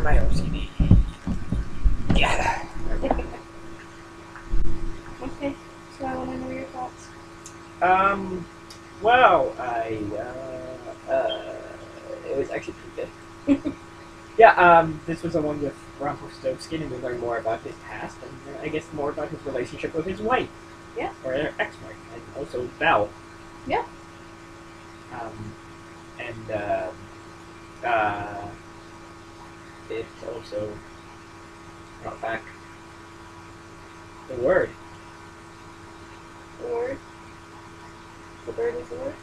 my OCD. Yeah. Okay, so I want to know your thoughts. Well, it was actually pretty good. Yeah, this was the one with Rumpelstiltskin, and we learned more about his past, and I guess more about his relationship with his wife. Yeah. Or ex-wife, and also Belle. Yeah. It also brought back the word. The word? The bird is the word?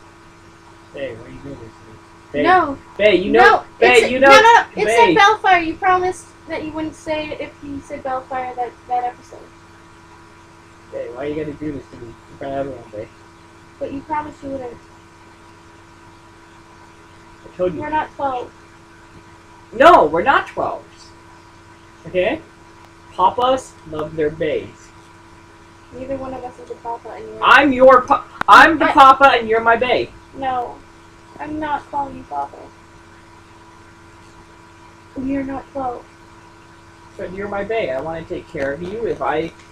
Hey, what are you doing this to me? Bae, No. Bae, you know. No. Bae, you know. No. It said Bae. Bellfire. You promised that you wouldn't say it if you said Bellfire that episode. Bae, why you gotta do this to me in front of everyone, Bae? But you promised you wouldn't. I told you. We're not 12. No, we're not 12s. Okay? Papas love their baes. Neither one of us is a papa, and you're. I'm the papa, and you're my bae. No, I'm not calling you papa. You're not 12. But you're my bae. I want to take care of you.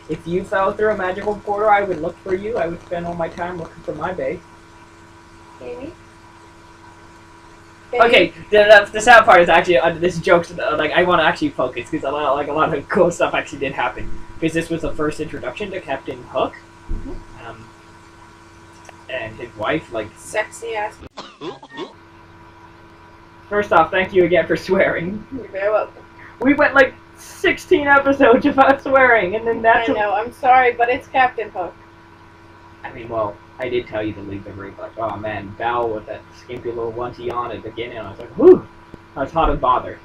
If you fell through a magical portal, I would look for you. I would spend all my time looking for my bae. Baby. Okay, the sad part is actually this joke's like I want to actually focus because a lot of cool stuff actually did happen because this was the first introduction to Captain Hook, and his wife like Sexy ass. First off, thank you again for swearing. You're very welcome. We went like 16 episodes without swearing, and then that's. I know. I'm sorry, but it's Captain Hook. I mean, well, I did tell you to leave the ring, like, oh man, Belle with that skimpy little onesie on at the beginning, and I was like, whew, I was hot and bothered.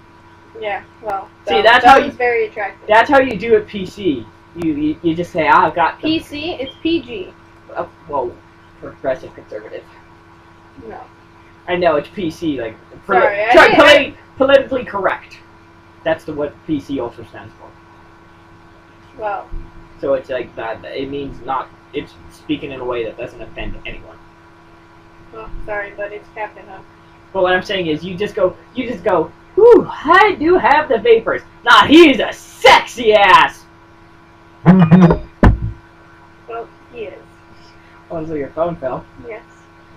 Yeah, well, see, that's how you. Very attractive. That's how you do it, PC. You just say, I've got. PC, it's PG. Well, progressive conservative. No. I know it's PC, like politically correct. That's what PC also stands for. Well. So it's like that. It means not. It's speaking in a way that doesn't offend anyone. Well, sorry, but it's Captain Hook. But what I'm saying is, you just go, whew, I do have the vapors. Nah, he's a sexy ass! Well, he is. Oh, so your phone fell. Yes.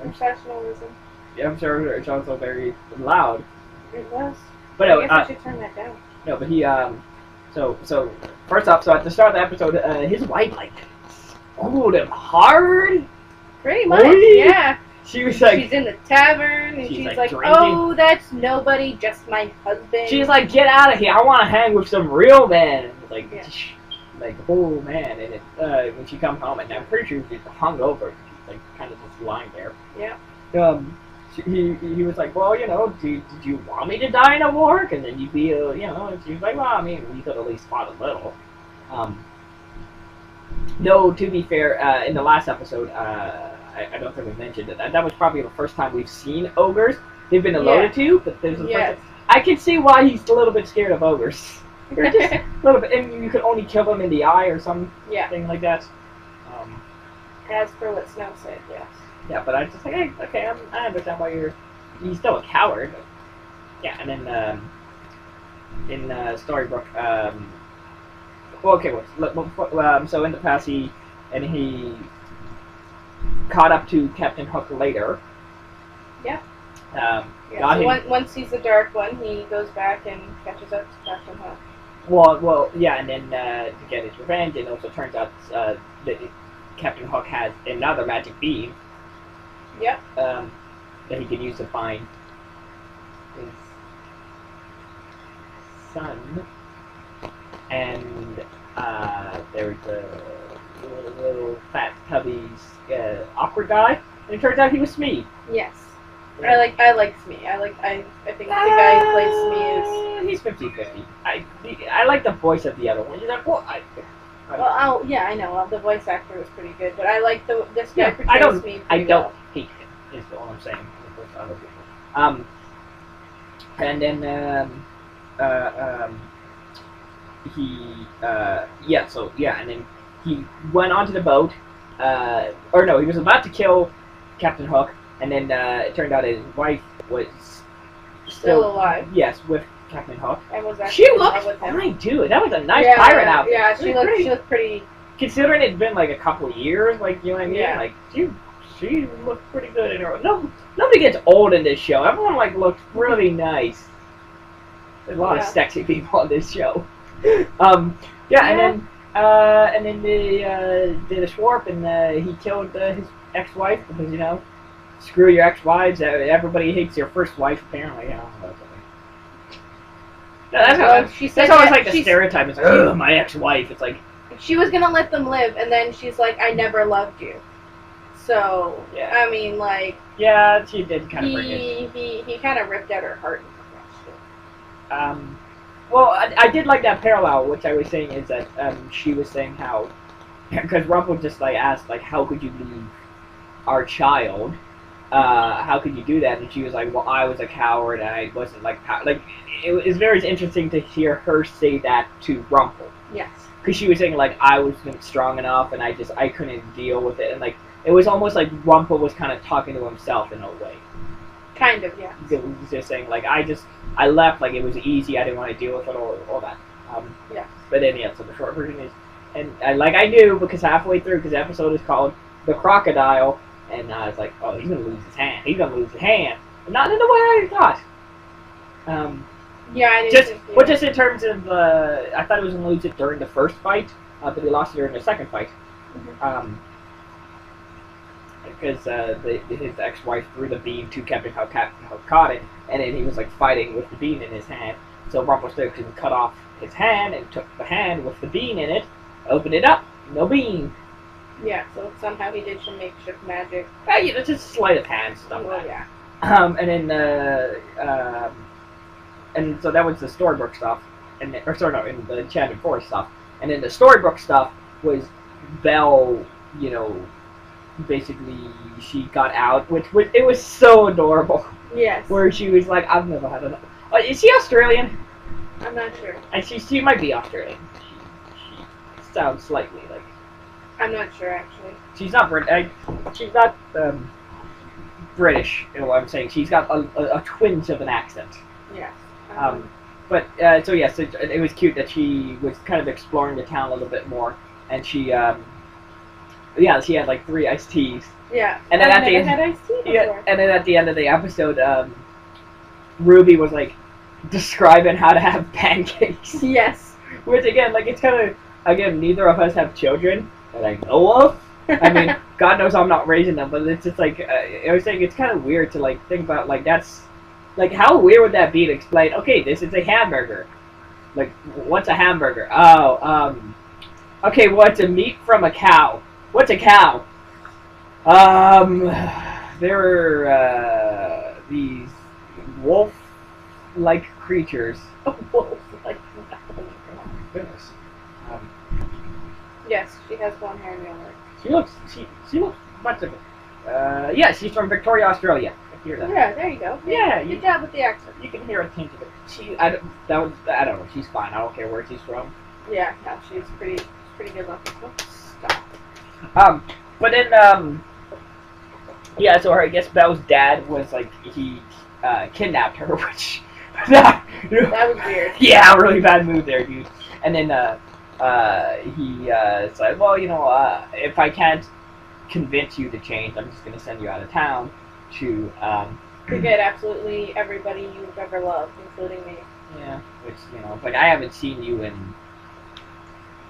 Professionalism. Yeah, I'm sure it's also very loud. It was. But I guess I should turn that down. No, but he, so, first off, so at the start of the episode, his wife, like, schooled him hard. Pretty much, yeah. She was like, she's in the tavern, and she's like drinking. Oh, that's nobody, just my husband. She's like, get out of here, I want to hang with some real men. Like, yeah. Like, oh man, and it, when she comes home, and I'm pretty sure she's hungover, she's like, kind of just lying there. Yeah. He was like, well, you know, did you want me to die in a war? And then you'd be, you know, and she was like, well, I mean, we could at least fought a little. No, to be fair, in the last episode, I don't think we mentioned it. That was probably the first time we've seen ogres. They've been alluded to, but there's the first time. I can see why he's a little bit scared of ogres. They're just a little bit, and you could only kill them in the eye or something like that. As for what Snow said, yes. Yeah, but I was just like, hey, okay, I understand why he's still a coward. But, yeah, and then in Storybrooke, so in the past he caught up to Captain Hook later. Yeah. So once he's the Dark One, he goes back and catches up to Captain Hook. Well, yeah, and then to get his revenge, and also turns out that Captain Hook has another magic beam. Yep. That he can use to find his son. And there's a little fat, tubby, awkward guy. And it turns out he was Smee. Yes. Yeah. I like Smee. I think the guy who plays Smee is... He's 50-50. I like the voice of the other one. He's like, well, yeah, I know. The voice actor was pretty good, but I like this guy portrays Smee I don't well. hate him, is all I'm saying. And then, and then he went onto the boat, or no, he was about to kill Captain Hook, and then it turned out his wife was still alive. Yes, with Captain Hook. And was she looked fine too. That was a nice pirate outfit. Yeah, she looked pretty. Considering it's been like a couple years, like you know what I mean, yeah. like she looked pretty good in her. Nobody gets old in this show. Everyone like looks really nice. There's a lot of sexy people on this show. And then they did a Schwarp, and he killed his ex-wife because, you know, screw your ex-wives. Everybody hates your first wife, apparently. I don't know. That's always like the stereotype. It's like, oh, my ex-wife. It's like she was gonna let them live, and then she's like, I never loved you. So yeah. I mean, like, yeah, she did kind of bring it. He kind of ripped out her heart. Well, I did like that parallel, which I was saying is that she was saying how, because Rumpel just like asked like, how could you leave our child? How could you do that? And she was like, well, I was a coward, and I wasn't like it was very interesting to hear her say that to Rumpel. Yes. Because she was saying like, I wasn't strong enough, and I couldn't deal with it, and like it was almost like Rumpel was kind of talking to himself in a way. Kind of, yeah. It was just saying like, I left, like it was easy, I didn't want to deal with it, all that. Yeah. But then yeah, so the short version is, and I knew because halfway through, because the episode is called The Crocodile, and I was like, oh, he's gonna lose his hand. He's gonna lose his hand, but not in the way I thought. Yeah, I didn't. Just in terms of, I thought he was gonna lose it during the first fight, but he lost it during the second fight. Mm-hmm. Because his ex-wife threw the beam to Captain Hook. Captain Hook caught it, and then he was like fighting with the beam in his hand. So Rumpelstiltskin cut off his hand and took the hand with the beam in it, opened it up, no beam. Yeah, so somehow he did some makeshift magic. Yeah, just sleight of hand stuff. Well, yeah. And so that was the storybook stuff, in the Enchanted Forest stuff. And then the storybook stuff was Belle, you know, basically she got out, which it was so adorable. Yes. Where she was like, I've never had enough. Is she Australian? I'm not sure. And she might be Australian. She sounds slightly like. I'm not sure actually. She's not British. She's not British. You know what I'm saying? She's got a twinge of an accent. Yeah. So yes, it was cute that she was kind of exploring the town a little bit more, and she she had like 3 iced teas. Yeah. And then I've never had iced tea before. Yeah, and then at the end of the episode, Ruby was like describing how to have pancakes. Yes. Which again, like it's kind of neither of us have children that I know of. I mean, God knows I'm not raising them, but it's just like I was saying, it's kind of weird to like think about like that's like how weird would that be to explain? Okay, this is a hamburger. Like, what's a hamburger? Oh, okay, well, it's a meat from a cow. What's a cow? They're these wolf-like creatures. Wolf-like. Oh my goodness. Yes, she has blonde hair and yellow. She looks much of it. Yeah, she's from Victoria, Australia. I hear that. Yeah, there you go. Yeah, good job with the accent. You can hear a tinge of it. I don't know. She's fine. I don't care where she's from. Yeah, no, she's pretty good looking. Stop. But then yeah. So I guess Belle's dad was like he kidnapped her, which that was weird. Yeah, really bad move there, dude. And then he said, well, you know, if I can't convince you to change, I'm just gonna send you out of town to forget absolutely everybody you've ever loved, including me. Yeah, which, you know, like I haven't seen you in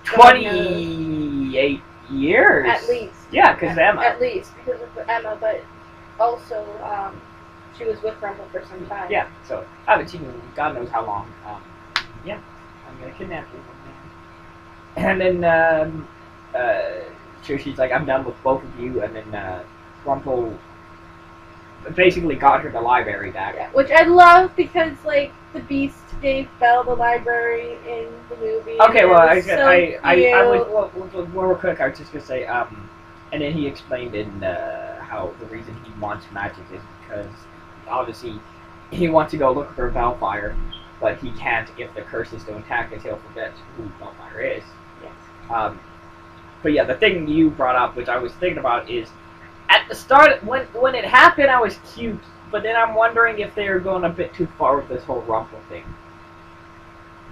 28 years. At least. Yeah, because Emma. At least, because of Emma, but also she was with Rumpel for some time. Yeah, so I haven't seen you in God knows how long. Yeah, I'm gonna kidnap you. And then so she's like, I'm done with both of you, and then Rumpel basically got her the library back. Yeah, which I love because like the Beast gave Belle the library in the movie. Okay, well I was real quick. I was just gonna say, and then he explained in how the reason he wants magic is because obviously he wants to go look for Bellfire, but he can't if the curse is still intact, because he'll forget who Bellfire is. Yes. But yeah, the thing you brought up, which I was thinking about, is at the start, when it happened, I was cute, but then I'm wondering if they're going a bit too far with this whole Rumpel thing.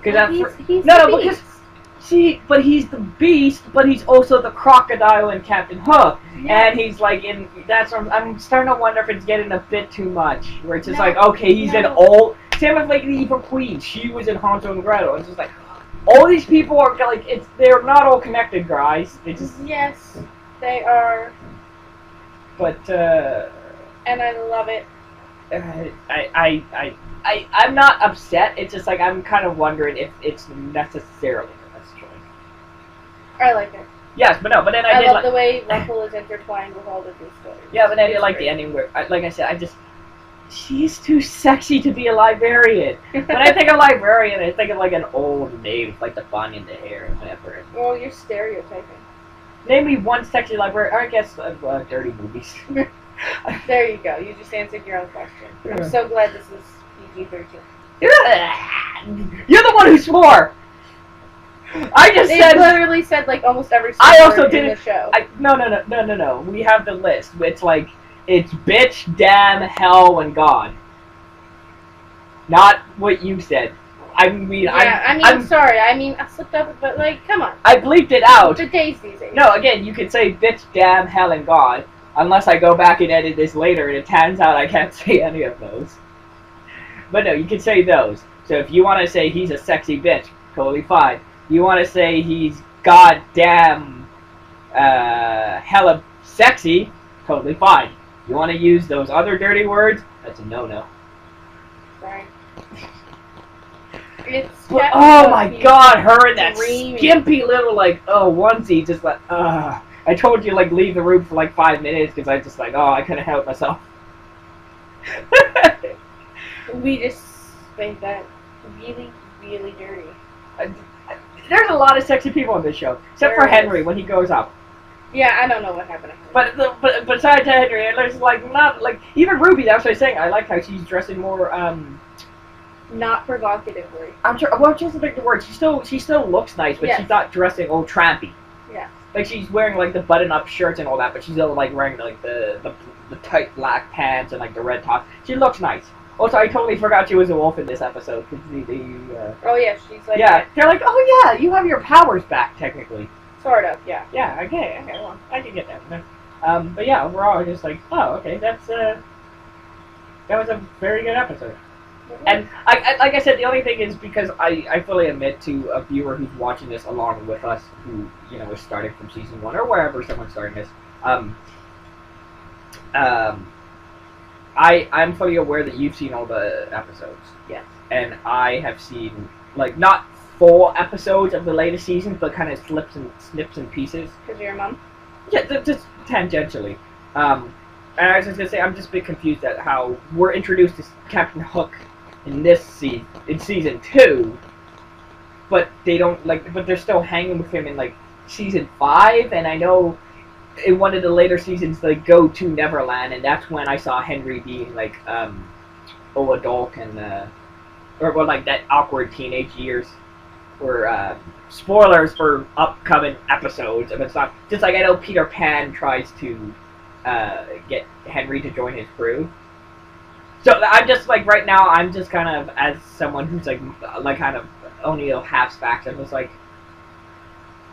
He's no, because see, but he's the Beast, but he's also the Crocodile in Captain Hook, and he's like in. That's what I'm starting to wonder if it's getting a bit too much. Where it's just like, okay, he's in all. Same with like the Evil Queen. She was in Hansel and Gretel. It's just like all these people are like they're not all connected, guys. They just yes, they are. But and I love it. I'm not upset. It's just like I'm kind of wondering if it's necessarily the best choice. I like it. Yes, but then I love the way Rumpel is intertwined with all the good stories. Yeah, but I did like the ending where, like I said, she's too sexy to be a librarian. When I think of librarian, I think of like an old maid with like the bun in the hair and whatever. Well, you're stereotyping. Name me one sexy librarian. I guess dirty movies. There you go. You just answered your own question. I'm so glad this is PG-13. You're the one who swore. I just they said. literally said like almost every. I also word didn't. In the show. No. We have the list. It's like it's bitch, damn, hell, and God. Not what you said. I mean, yeah, I'm sorry. I mean, I slipped up, but like, come on. I bleeped it out. The days these days. No, again, you could say bitch, damn, hell, and God, unless I go back and edit this later, and it turns out I can't say any of those. But no, you can say those. So if you want to say he's a sexy bitch, totally fine. You want to say he's goddamn hella sexy, totally fine. You want to use those other dirty words, that's a no-no. Sorry. It's oh my god, her in that skimpy little onesie, just like I told you leave the room for 5 minutes because I just I couldn't help myself. We just made that really, really dirty. There's a lot of sexy people on this show, except for Henry when he goes up. Yeah, I don't know what happened to Henry. But besides Henry, there's not even Ruby. That's what I'm saying. I like how she's dressing more not provocatively. I'm sure. Well, just the word. She still looks nice, but she's not dressing all trampy. Yeah. Like she's wearing the button-up shirts and all that, but she's still wearing the tight black pants and the red top. She looks nice. Also, I totally forgot she was a wolf in this episode. Oh yeah, she's yeah, they're like, oh yeah, you have your powers back technically. Sort of, yeah. Yeah, okay, well, I can get that. But yeah, overall, just oh, okay, that was a very good episode. Mm-hmm. And like I said, the only thing is because I fully admit to a viewer who's watching this along with us, who is starting from season 1 or wherever someone's starting this. I'm fully aware that you've seen all the episodes. Yes. And I have seen not full episodes of the latest season, but kind of snips and pieces. Because you're a mom? Yeah, just tangentially. And I was just gonna say, I'm just a bit confused at how we're introduced to Captain Hook in season 2, but they don't but they're still hanging with him in season 5, and I know in one of the later seasons they go to Neverland, and that's when I saw Henry being adult and that awkward teenage years. Or spoilers for upcoming episodes. If it's not just I know Peter Pan tries to get Henry to join his crew. So I'm just right now I'm just kind of as someone who's kind of only half facts. I'm just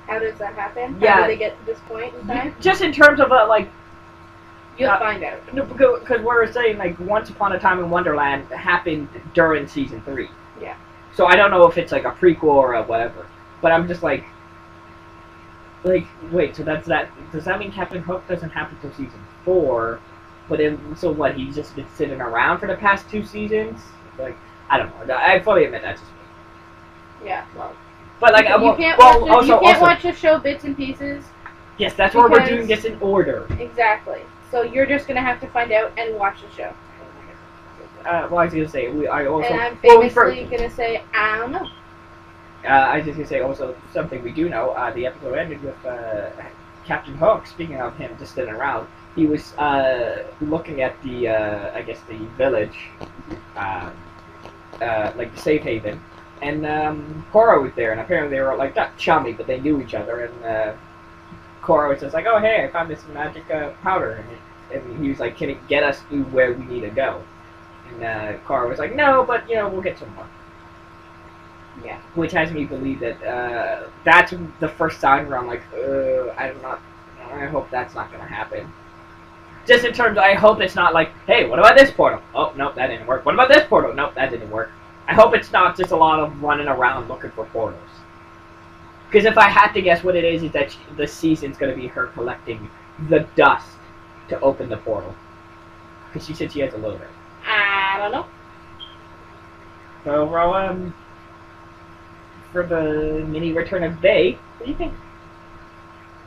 how does that happen? Yeah. How do they get to this point in time? Just in terms of you'll find out. Because we're saying Once Upon a Time in Wonderland happened during season 3. Yeah. So I don't know if it's a prequel or a whatever. But I'm just wait, so that's that. Does that mean Captain Hook doesn't happen until season 4? But then, so what, he's just been sitting around for the past 2 seasons? I don't know. I fully admit that's just me. Yeah, well. But you can't watch the show bits and pieces. Yes, that's why we're doing this in order. Exactly. So you're just going to have to find out and watch the show. Well, I was going to say, I also... And I'm famously going to say, I don't know. I was just going to say also something we do know. The episode ended with Captain Hook, speaking of him just sitting around, he was looking at the, I guess the village, the safe haven, and Cora was there, and apparently they were not chummy, but they knew each other, and Cora was just oh hey, I found this magic powder, and he was can it get us to where we need to go? And Cora was no, but we'll get some more. Yeah. Which has me believe that that's the first sign where I'm like, I hope that's not going to happen. Just in terms of, I hope it's not like, hey, what about this portal? Oh, nope, that didn't work. What about this portal? Nope, that didn't work. I hope it's not just a lot of running around looking for portals. Because if I had to guess what it is that the season's going to be her collecting the dust to open the portal. Because she said she has a little bit. I don't know. So overall, for the mini return of Bay, what do you think?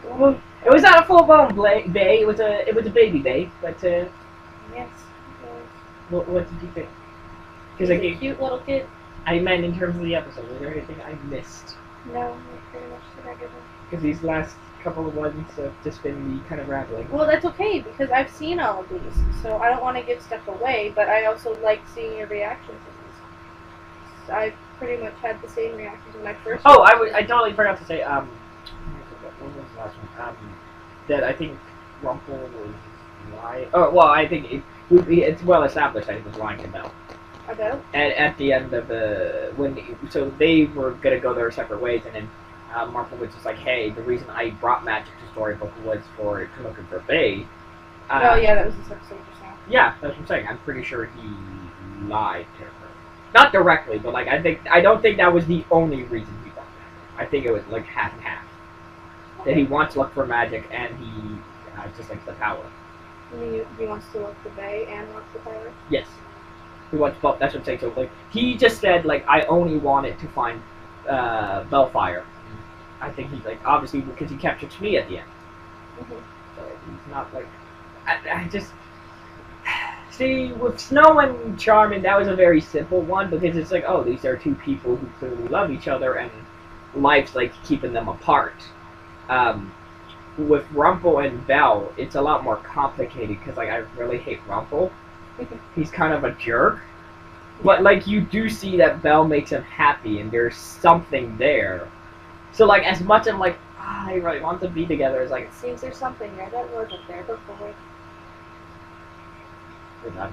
Well, it was not a full-blown Bay. It was a baby Bay, but yes. What did you think? He's a cute little kid. I meant in terms of the episode. Was there anything I missed? No, pretty much the regular. Because these last couple of ones have just been me kind of rambling. Well, that's okay, because I've seen all of these, so I don't want to give stuff away, but I also like seeing your reactions to these. I pretty much had the same reactions when I first I totally forgot to say, what was the last one? That I think Rumpel was lying. Oh, well, I think it's well established that he was lying to Belle. About? At the end of so they were gonna go their separate ways, and then Marple was just like, "Hey, the reason I brought magic to Storybook was for looking for Bay." Oh yeah, that was this episode just now. Yeah, that's what I'm saying. I'm pretty sure he lied to her, not directly, but like I don't think that was the only reason he brought magic. I think it was like half and half. Okay. That he wants to look for magic, and he just likes the power. He wants to look for Bay and wants the power. Yes. He wants both. That's what I'm saying. So like he just said like I only wanted to find Bellfire. I think he's like obviously because he captured me at the end. Mm-hmm. So he's not like I just see with Snow and Charmin that was a very simple one because it's like oh these are two people who clearly love each other and life's like keeping them apart. With Rumpel and Belle, it's a lot more complicated because like I really hate Rumpel. He's kind of a jerk. But, like, you do see that Belle makes him happy, and there's something there. So, like, as much I'm like, I really want to be together, it's like... It seems there's something there that wasn't there before. Good job.